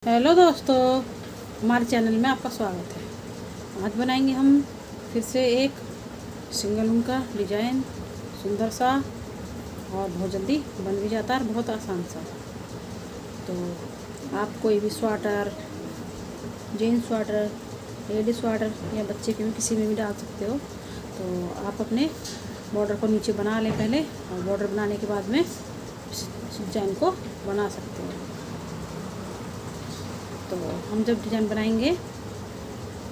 Hello दोस्तों, हमारे channel में आपका स्वागत है। आज बनाएंगे हम फिर से एक सिंगल ऊन का डिजाइन, सुंदर सा और बहुत जल्दी बन भी जाता है, बहुत आसान सा। तो आप कोई भी sweater, jeans sweater, ladies sweater या बच्चे के भी किसी में भी डाल सकते हो। तो आप अपने बॉर्डर को नीचे बना लें पहले, और बॉर्डर बनाने के बाद में इस डिजाइन को बना सकते हो। तो हम जब डिज़ाइन बनाएंगे,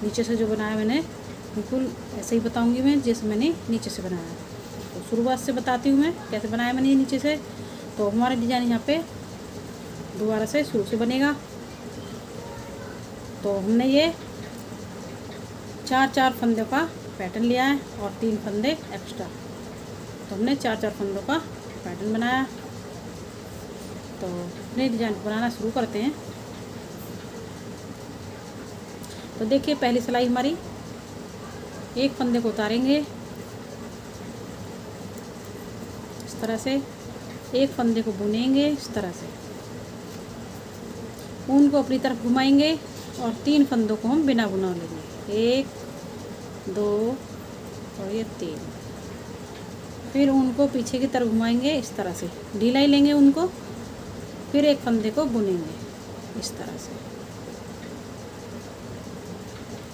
नीचे से जो बनाया मैंने बिल्कुल ऐसे ही बताऊंगी मैं जैसे मैंने नीचे से बनाया। तो शुरुआत से बताती हूँ मैं कैसे बनाया मैंने नीचे से। तो हमारा डिज़ाइन यहाँ पे दोबारा से शुरू से बनेगा। तो हमने ये चार फंदे का पैटर्न लिया है और 3 फंदे एक्स्ट्रा। तो हमने चार फंदों का पैटर्न बनाया। तो अपने डिज़ाइन को बनाना शुरू करते हैं। तो देखिए, पहली सिलाई हमारी, एक फंदे को उतारेंगे इस तरह से, एक फंदे को बुनेंगे इस तरह से, ऊन को अपनी तरफ घुमाएंगे और 3 फंदों को हम बिना बुना लेंगे, 1 2 और ये 3। फिर ऊन को पीछे की तरफ घुमाएंगे इस तरह से, ढीलाई लेंगे ऊन को, फिर एक फंदे को बुनेंगे इस तरह से,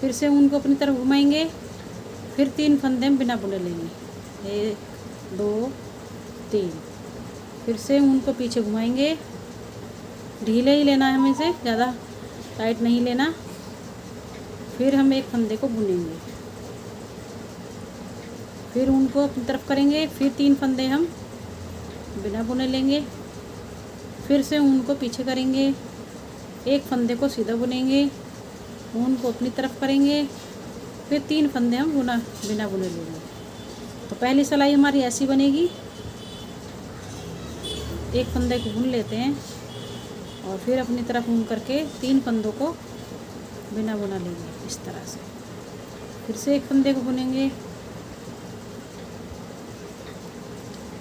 फिर से ऊन को अपनी तरफ घुमाएंगे, फिर 3 फंदे हम बिना बुने लेंगे, 1 2 3। फिर से ऊन को पीछे घुमाएंगे, ढीले ही लेना है हमें, से ज़्यादा टाइट नहीं लेना। फिर हम एक फंदे को बुनेंगे, फिर ऊन को अपनी तरफ करेंगे, फिर 3 फंदे हम बिना बुने लेंगे, फिर से ऊन को पीछे करेंगे, एक फंदे को सीधा बुनेंगे, ऊन को अपनी तरफ करेंगे, फिर 3 फंदे हम बिना बुने लेंगे। तो पहली सिलाई हमारी ऐसी बनेगी, एक फंदे को बुन लेते हैं और फिर अपनी तरफ ऊन करके 3 फंदों को बिना बुना लेंगे इस तरह से, फिर से एक फंदे को बुनेंगे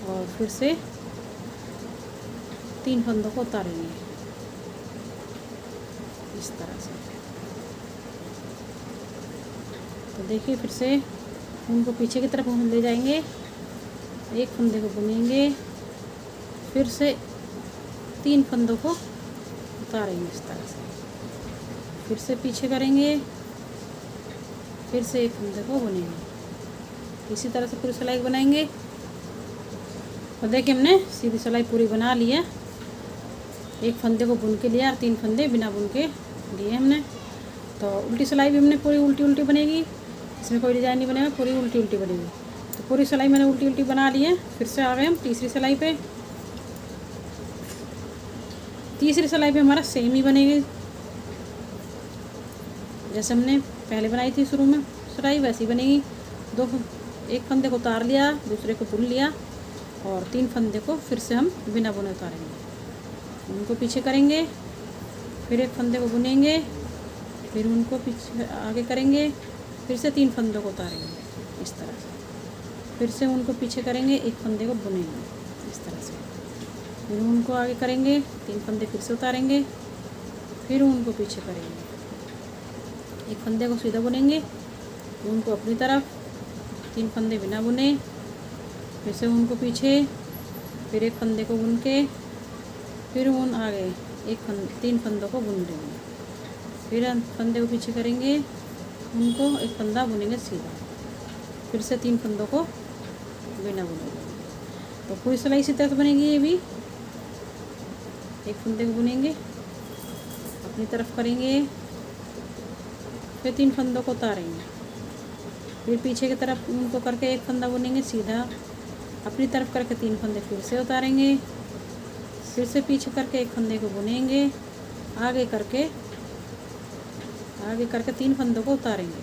और फिर से 3 फंदों को उतारेंगे इस तरह से। तो देखिए, फिर से उनको पीछे की तरफ ले जाएंगे, एक फंदे को बुनेंगे, फिर से 3 फंदों को उतारेंगे इस तरह से, फिर से पीछे करेंगे, फिर से एक फंदे को बुनेंगे। इसी तरह से पूरी सिलाई बनाएंगे। और देखिए, हमने सीधी सिलाई पूरी बना ली है। एक फंदे को बुन के लिया और 3 फंदे बिना बुन के लिए हमने। तो उल्टी सिलाई भी हमने पूरी उल्टी बनेगी, इसमें कोई डिज़ाइन नहीं बनेगा, पूरी उल्टी बनेगी। तो पूरी सिलाई मैंने उल्टी बना ली है। फिर से आ गए हम तीसरी सिलाई पे। तीसरी सिलाई पे हमारा सेम ही बनेगी, जैसे हमने पहले बनाई थी शुरू में सिलाई, वैसी बनेगी। एक फंदे को उतार लिया, दूसरे को बुन लिया और 3 फंदे को फिर से हम बिना बुने उतारेंगे, उनको पीछे करेंगे, फिर एक फंदे को बुनेंगे, फिर उनको पीछे आगे करेंगे, फिर से 3 फंदों को उतारेंगे इस तरह से, फिर से उनको पीछे करेंगे, एक फंदे को बुनेंगे इस तरह से, फिर उनको आगे करेंगे, 3 फंदे फिर से उतारेंगे, फिर उनको पीछे करेंगे, एक फंदे को सीधा बुनेंगे, उनको अपनी तरफ, 3 फंदे बिना बुने, फिर से उनको पीछे, फिर एक फंदे को बुन के, फिर ऊन आगे 3 फंदों को बुन देंगे, फिर फंदे को पीछे करेंगे, उनको एक फंदा बुनेंगे सीधा, फिर से 3 फंदों को बिना बुनेंगे। तो पूरी सिलाई इसी तरह से बनेगी। ये भी एक फंदे को बुनेंगे, अपनी तरफ करेंगे, फिर 3 फंदों को उतारेंगे, फिर पीछे की तरफ उनको करके एक फंदा बुनेंगे सीधा, अपनी तरफ करके 3 फंदे फिर से उतारेंगे, फिर से पीछे करके एक फंदे को बुनेंगे, आगे करके 3 फंदों को उतारेंगे,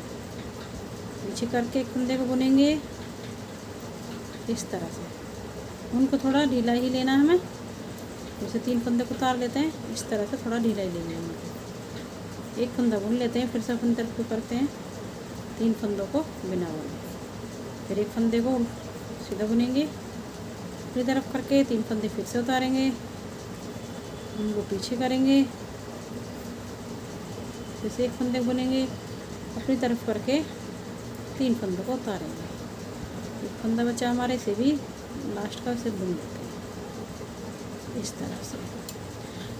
पीछे करके एक फंदे को बुनेंगे इस तरह से। उनको थोड़ा ढीला ही लेना है हमें, जैसे 3 फंदे को उतार लेते हैं इस तरह से, थोड़ा ढीला ही लेंगे उनको, एक फंदा बुन लेते हैं, फिर से अपनी तरफ को करते हैं 3 फंदों को बिना बुने, फिर एक फंदे को सीधा बुनेंगे, अपनी तरफ करके 3 फंदे फिर से उतारेंगे, उनको पीछे करेंगे, फिर से एक फंदे को बुनेंगे, अपनी तरफ करके 3 फंदों को उतारेंगे। एक फंदा बचा हमारे, से भी लास्ट का से बुन लेते हैं इस तरह से।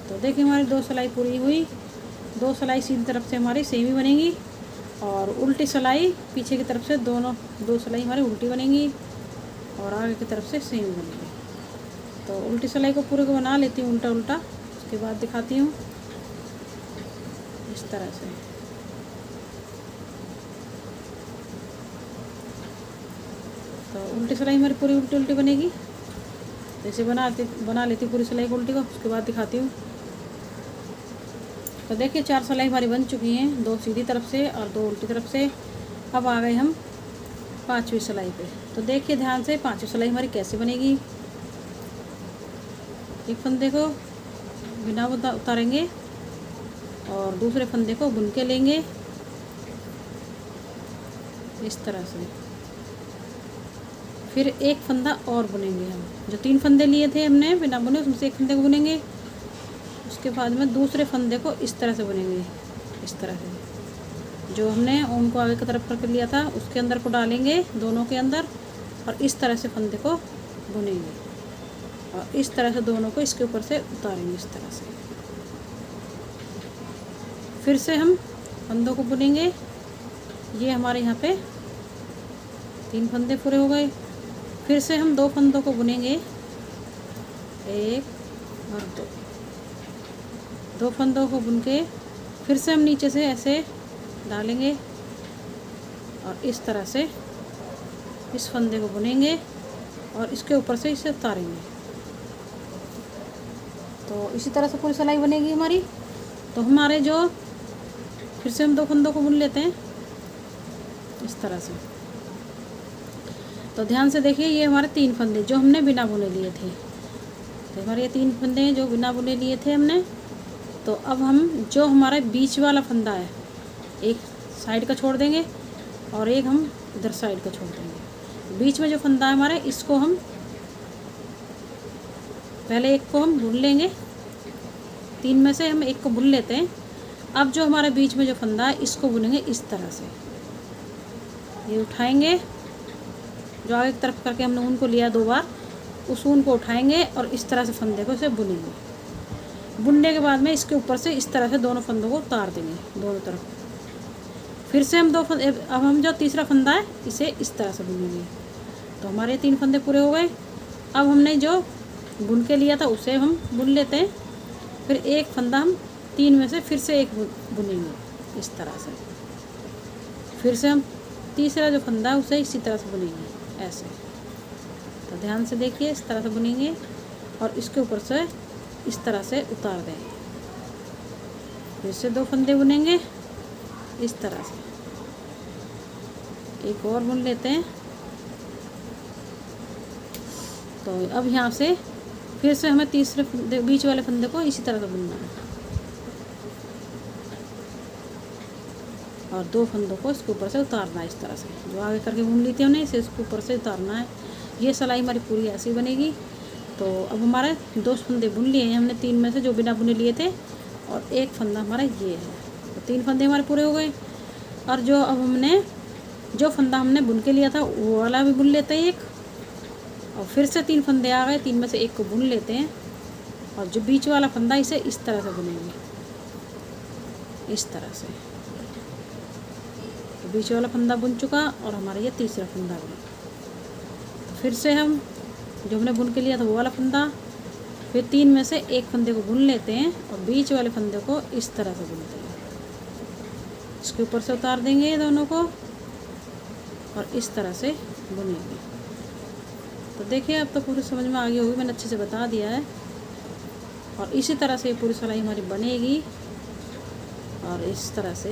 तो देखिए हमारी 2 सिलाई पूरी हुई। 2 सिलाई सीधी तरफ से हमारी सेम ही बनेगी और उल्टी सिलाई पीछे की तरफ से दोनों 2 सिलाई हमारी उल्टी बनेंगी और आगे की तरफ से सेम बनेगी। तो उल्टी सिलाई को पूरे को बना लेती हूँ उल्टा उल्टा, उसके बाद दिखाती हूँ इस तरह से। तो उल्टी सिलाई हमारी पूरी उल्टी उल्टी बनेगी। जैसे बना लेती हूँ पूरी सिलाई को उल्टी को, उसके बाद दिखाती हूँ। तो देखिए 4 सिलाई हमारी बन चुकी हैं, 2 सीधी तरफ से और 2 उल्टी तरफ से। अब आ गए हम 5वीं सिलाई पे। तो देखिए ध्यान से 5वीं सिलाई हमारी कैसे बनेगी। एक फंदे को बिना उतारेंगे और दूसरे फंदे को बुन के लेंगे इस तरह से। फिर एक फंदा और बुनेंगे हम, जो 3 फंदे लिए थे हमने बिना बुने उसमें से एक फंदे को बुनेंगे। उसके बाद में दूसरे फंदे को इस तरह से बुनेंगे, इस तरह से जो हमने ऊन को आगे की तरफ करके लिया था उसके अंदर को डालेंगे, दोनों के अंदर, और इस तरह से फंदे को बुनेंगे और इस तरह से दोनों को इसके ऊपर से उतारेंगे इस तरह से। फिर से हम फंदों को बुनेंगे। ये हमारे यहाँ पे 3 फंदे पूरे हो गए। फिर से हम 2 फंदों को बुनेंगे, 1 और 2 फंदों को बुन के फिर से हम नीचे से ऐसे डालेंगे और इस तरह से इस फंदे को बुनेंगे और इसके ऊपर से इसे उतारेंगे। तो इसी तरह से पूरी सिलाई बनेगी हमारी। तो हमारे जो फिर से हम 2 फंदों को बुन लेते हैं इस तरह से। तो ध्यान से देखिए ये हमारे 3 फंदे जो हमने बिना बुने लिए थे। तो हमारे ये 3 फंदे हैं जो बिना बुने लिए थे हमने। तो अब हम जो हमारा बीच वाला फंदा है एक साइड का छोड़ देंगे और एक हम इधर साइड का छोड़ देंगे। बीच में जो फंदा है हमारे इसको हम पहले एक को हम बुन लेंगे, 3 में से हम एक को बुन लेते हैं। अब जो हमारे बीच में जो फंदा है इसको बुनेंगे इस तरह से। ये उठाएंगे, जो आगे की तरफ करके हमने ऊन को लिया 2 बार, उस ऊन को उठाएंगे और इस तरह से फंदे को इसे बुनेंगे। बुनने के बाद में इसके ऊपर से इस तरह से दोनों फंदों को उतार देंगे दोनों तरफ। फिर से हम अब हम जो तीसरा फंदा है इसे इस तरह से बुनेंगे। तो हमारे 3 फंदे पूरे हो गए। अब हमने जो बुन के लिया था उसे हम बुन लेते हैं। फिर एक फंदा हम 3 में से फिर से एक बुनेंगे इस तरह से। फिर से हम तीसरा जो फंदा है उसे इसी तरह से बुनेंगे ऐसे। तो ध्यान से देखिए इस तरह से बुनेंगे और इसके ऊपर से इस तरह से उतार देंगे। फिर से 2 फंदे बुनेंगे इस तरह से। एक और बुन लेते हैं। तो अब यहाँ से फिर से हमें तीसरे बीच वाले फंदे को इसी तरह से बुनना है और 2 फंदों को इसके ऊपर से उतारना है इस तरह से। जो आगे करके बुन ली थी हमने इसे इसके ऊपर से उतारना है। ये सिलाई हमारी पूरी ऐसी बनेगी। तो अब हमारे 2 फंदे बुन लिए हैं हमने 3 में से जो बिना बुने लिए थे और एक फंदा हमारा ये है। तो 3 फंदे हमारे पूरे हो गए। और जो अब हमने जो फंदा हमने बुन के लिया था वो वाला भी बुन लेते हैं एक, और फिर से 3 फंदे आ गए, 3 में से एक को बुन लेते हैं और जो बीच वाला फंदा इसे इस तरह से बुनेंगे इस तरह से। तो बीच वाला फंदा बुन चुका और हमारा ये तीसरा फंदा बना। तो फिर से हम जो हमने बुन के लिया था वो वाला फंदा, फिर 3 में से एक फंदे को बुन लेते हैं और बीच वाले फंदे को इस तरह से बुनते हैं। इसके ऊपर से उतार देंगे दोनों को और इस तरह से बुनेंगे। तो देखिए अब तो पूरी समझ में आ गई होगी, मैंने अच्छे से बता दिया है। और इसी तरह से पूरी सिलाई हमारी बनेगी और इस तरह से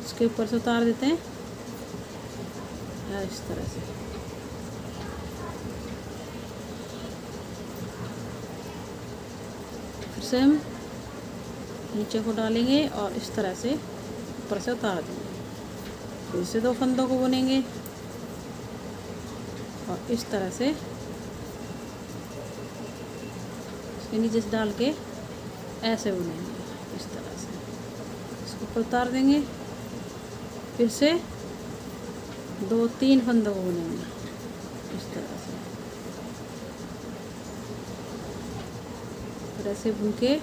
इसके ऊपर से उतार देते हैं इस तरह से। फिर से हम नीचे को डालेंगे और इस तरह से ऊपर से उतार देंगे। फिर से 2 फंदों को बुनेंगे और इस तरह से इसके नीचे से डाल के ऐसे बुनेंगे इस तरह से। इसके ऊपर उतार देंगे, फिर से 2-3 फंदों को बुनेंगे इस तरह से। फिर ऐसे बुन के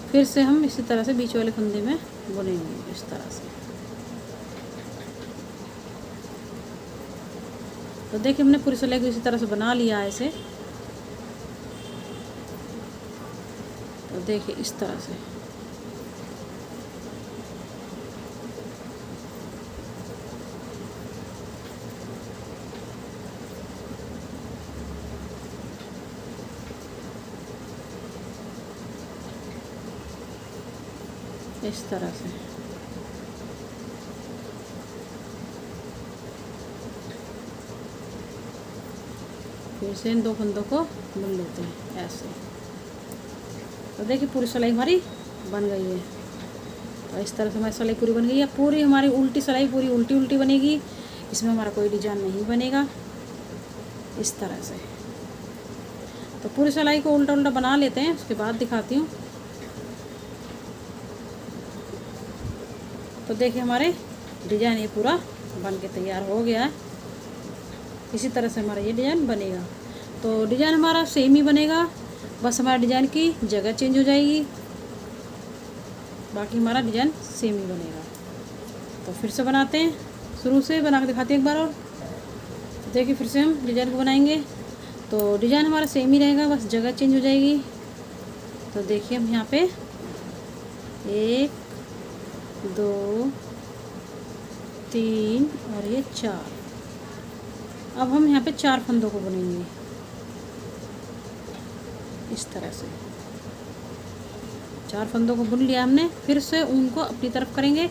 फिर से हम इसी तरह से बीच वाले फंदे में बुनेंगे इस तरह से। तो देखिए हमने पूरी सिलाई को इसी तरह से बना लिया है ऐसे। तो देखिए इस तरह से इस तरह से। फिर से इन 2 फंदों को बुन लेते हैं ऐसे। तो देखिए पूरी सिलाई हमारी बन गई है। तो इस तरह से हमारी सिलाई पूरी बन गई है। पूरी हमारी उल्टी सिलाई पूरी उल्टी उल्टी बनेगी, इसमें हमारा कोई डिजाइन नहीं बनेगा इस तरह से। तो पूरी सिलाई को उल्टा उल्टा बना लेते हैं, उसके बाद दिखाती हूँ। तो देखिए हमारे डिजाइन ये पूरा बन के तैयार हो गया है। इसी तरह से हमारा ये डिजाइन बनेगा। तो डिजाइन हमारा सेम ही बनेगा, बस हमारा डिजाइन की जगह चेंज हो जाएगी, बाकी हमारा डिजाइन सेम ही बनेगा। तो फिर से बनाते हैं, शुरू से बना के दिखाते हैं एक बार और। तो देखिए फिर से हम डिजाइन को बनाएंगे। तो डिजाइन हमारा सेम ही रहेगा, बस जगह चेंज हो जाएगी। तो देखिए हम यहाँ पे 1 2 3 और ये 4। अब हम यहाँ पे 4 फंदों को बुनेंगे इस तरह से। 4 फंदों को बुन लिया हमने। फिर से ऊन को अपनी तरफ करेंगे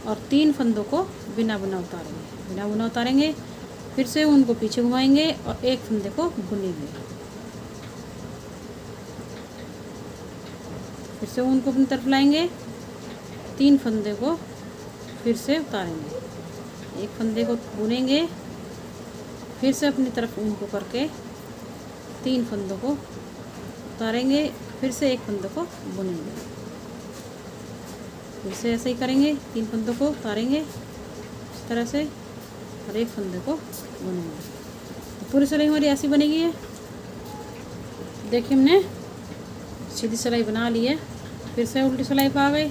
और 3 फंदों को बिना बुना उतारेंगे, बिना बुना उतारेंगे। फिर से ऊन को पीछे घुमाएंगे और 1 फंदे को बुनेंगे। फिर से ऊन को अपनी तरफ लाएंगे, 3 फंदे को फिर से उतारेंगे, 1 फंदे को बुनेंगे। फिर से अपनी तरफ ऊन को करके 3 फंदों को उतारेंगे, फिर से 1 फंदे को बुनेंगे। फिर से ऐसे ही करेंगे, 3 फंदों को उतारेंगे इस तरह से और 1 फंदे को बुनेंगे। तो पूरी सिलाई हमारी ऐसी बनेगी है। देखिए हमने सीधी सिलाई बना ली है। फिर से उल्टी सिलाई पर आ गए,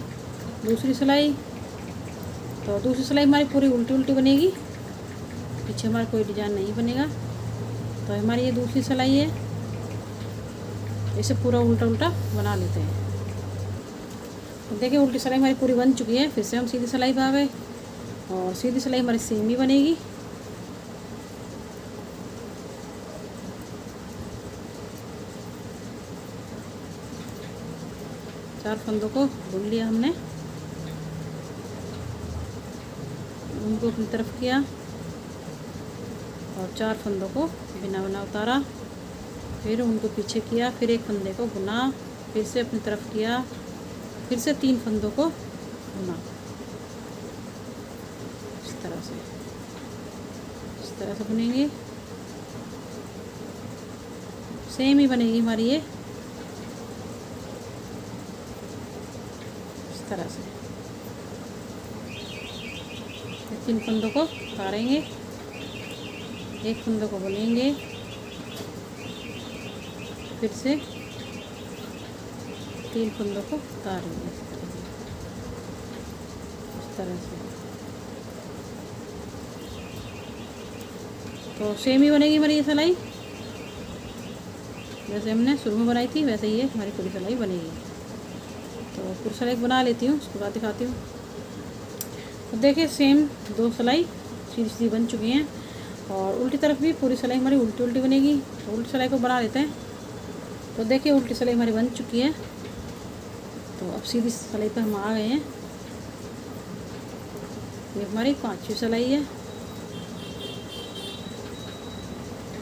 दूसरी सिलाई। तो दूसरी सिलाई हमारी पूरी उल्टी उल्टी बनेगी, पीछे हमारा कोई डिजाइन नहीं बनेगा। तो हमारी ये दूसरी सिलाई है, इसे पूरा उल्टा उल्टा बना लेते हैं। तो देखिए उल्टी सिलाई हमारी पूरी बन चुकी है। फिर से हम सीधी सिलाई पर आ गए और सीधी सिलाई हमारी सेम ही बनेगी। चार फंदों को बुन लिया हमने, उनको अपनी तरफ किया और 4 फंदों को बिना बना उतारा। फिर उनको पीछे किया, फिर 1 फंदे को बुना, फिर से अपनी तरफ किया, फिर से 3 फंदों को बुना इस तरह से बुनेंगे। सेम ही बनेगी हमारी ये इस तरह से। 3 फंदों को उतारेंगे, 1 फंदों को बुनेंगे, फिर से 3 फंदों को उतारेंगे इस तरह से। तो सेम ही बनेगी हमारी ये सिलाई, जैसे हमने शुरू में बनाई थी वैसे ही ये हमारी पूरी सिलाई बनेगी। तो पूरी सिलाई बना लेती हूँ, उसके बाद दिखाती हूँ। तो देखिए सेम 2 सिलाई सीधी सीधी बन चुकी हैं और उल्टी तरफ भी पूरी सिलाई हमारी उल्टी उल्टी बनेगी। तो उल्टी सिलाई को बना लेते हैं। तो देखिए उल्टी सिलाई हमारी बन चुकी है। तो अब सीधी सिलाई पे हम आ गए हैं। ये हमारी 5वीं सिलाई है।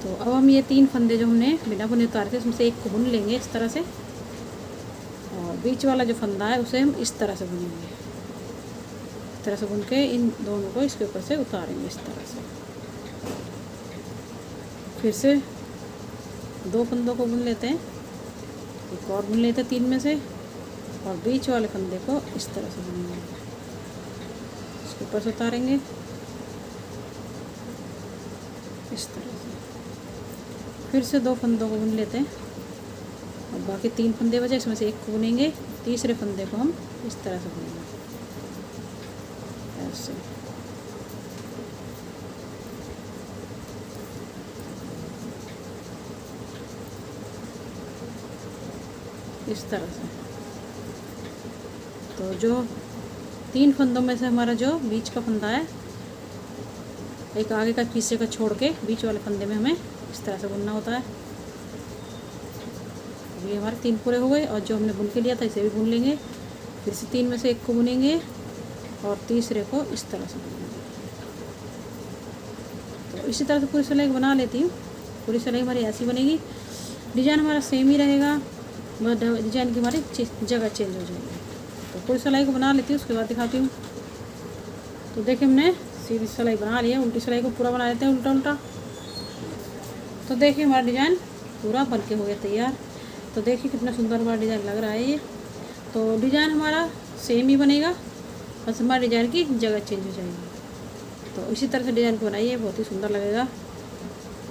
तो अब हम ये 3 फंदे जो हमने बिना बुने उतारे थे उसमें से 1 को बुन लेंगे इस तरह से, और बीच वाला जो फंदा है उसे हम इस तरह से बुनेंगे। इस तरह से बुन के इन दोनों को इसके ऊपर से उतारेंगे इस तरह से। फिर से 2 फंदों को बुन लेते हैं, एक और बुन लेते हैं 3 में से, और बीच वाले फंदे को इस तरह से बुनेंगे। इसके ऊपर से उतारेंगे इस तरह से। फिर से 2 फंदों को बुन लेते हैं और बाकी 3 फंदे बचे, इसमें से एक को बुनेंगे, तीसरे फंदे को हम इस तरह से बुनेंगे ऐसे। इस तरह से। तो जो 3 फंदों में से हमारा जो बीच का फंदा है, एक आगे का पीछे का छोड़ के बीच वाले फंदे में हमें इस तरह से बुनना होता है। ये हमारे 3 पूरे हो गए और जो हमने बुन के लिया था इसे भी बुन लेंगे। फिर से 3 में से एक को बुनेंगे और तीसरे को इस तरह से बुनेंगे। तो इसी तरह से पूरी सिलाई बना लेती हूँ। पूरी सिलाई हमारी ऐसी बनेगी। डिज़ाइन हमारा सेम ही रहेगा, बस डिज़ाइन की हमारी जगह चेंज हो जाएगी। तो पूरी सिलाई को बना लेती हूँ, उसके बाद दिखाती हूँ। तो देखिए हमने सीधी सिलाई बना ली है। उल्टी सिलाई को पूरा बना लेते हैं, उल्टा उल्टा। तो देखिए हमारा डिज़ाइन पूरा बन के हो गया तैयार। तो देखिए कितना सुंदर हमारा डिज़ाइन लग रहा है ये। तो डिज़ाइन हमारा सेम ही बनेगा, बस हमारे डिज़ाइन की जगह चेंज हो जाएगी। तो इसी तरह से डिज़ाइन को बनाइए, बहुत ही सुंदर लगेगा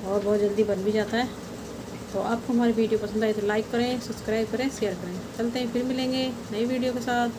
और बहुत जल्दी बन भी जाता है। तो आपको हमारी वीडियो पसंद आए तो लाइक करें, सब्सक्राइब करें, शेयर करें। चलते हैं, फिर मिलेंगे नई वीडियो के साथ।